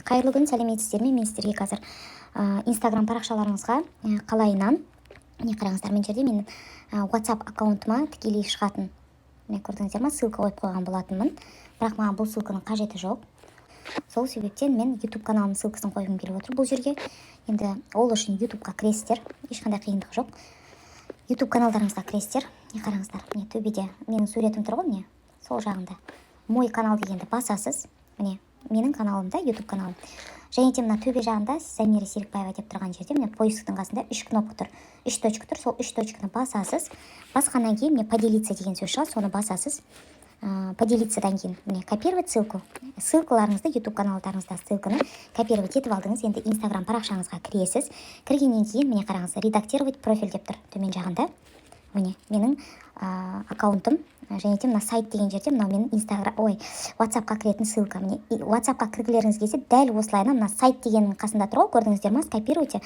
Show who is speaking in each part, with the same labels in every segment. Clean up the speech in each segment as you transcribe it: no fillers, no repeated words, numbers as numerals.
Speaker 1: Қайырлы күн, сәлеметсіздер ме? Мен сіздерге қазір Instagram парақшаларыңызға қалайынан міне қараңыздар, мен жерде менің WhatsApp аккаунтыма тікелей шығатын, міне көрдіңіздер ма, ссылка қойып қойған болатынмын, бірақ маған бұл ссылканың қажеті жоқ. Сол себептен мен YouTube каналымның ссылкасын қойғым келіп отыр бұл жерге. Енді ол үшін YouTube-қа кіресіздер, ешқандай қиындық жоқ. YouTube каналдарыңызға кіресіздер, не қараңыздар, міне төбеде менің суретім тұр ғой, міне сол жағында мой канал дегенді басасыз. Міне менің каналымда, YouTube каналым. Және де мына төбе жағында Замира Серікбаева деп тұрған жерде міне поисктің қасында 3 кнопка тұр, 3 точка тұр. Сол 3 точканы басасыз. Басқаннан кейін міне поделиться деген сөз шығады, соны басасыз. Поделицадан кейін міне копировать ссылку. Ссылкаларыңызды, YouTube каналдарыңызда ссылканы копировать етіп алдыңыз. Енді Instagram парақшаңызға кіресіз. Кіргеннен кейін міне қараңыз, редактировать профиль деп тұр төмен жағында. Міне менің аккаунтым, және де мына сайт деген жерде мынау менің WhatsApp-қа кіретін ссылка. Міне WhatsApp-қа кіргілеріңіз келсе дәл осылайынан мына сайт дегеннің қасында тұр ғой, көрдіңіздер ма? Скопируйте.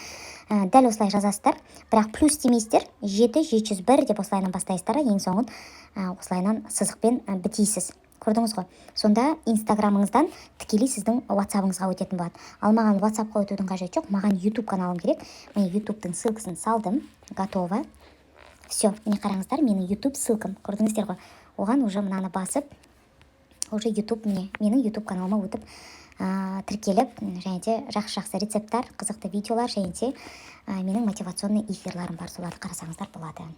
Speaker 1: Дәл осылай жазасыздар. Бірақ плюс демейсіздер, 7701 деп осылайынан бастайсыздар, ең соңын осылайынан сызықпен бітейсіз. Көрдіңіз ғой? Сонда Инстаграмыңыздан тікелей сіздің WhatsApp-ыңызға өтетін болады. Ал маған WhatsApp-қа өтудің қажеті жоқ, маған YouTube каналым керек. Міне YouTube-тың ссылкасын салдым, готово. Все, міне қараңыздар, менің YouTube ссылкам, көрдіңіздер ғой? Оған уже мынаны басып, уже YouTube менің YouTube каналыма өтіп тіркеліп, және де жақсы рецепттар, қызықты видеолар, және де менің мотивационный эфирларым бар, соларды қарасаңыздар болады.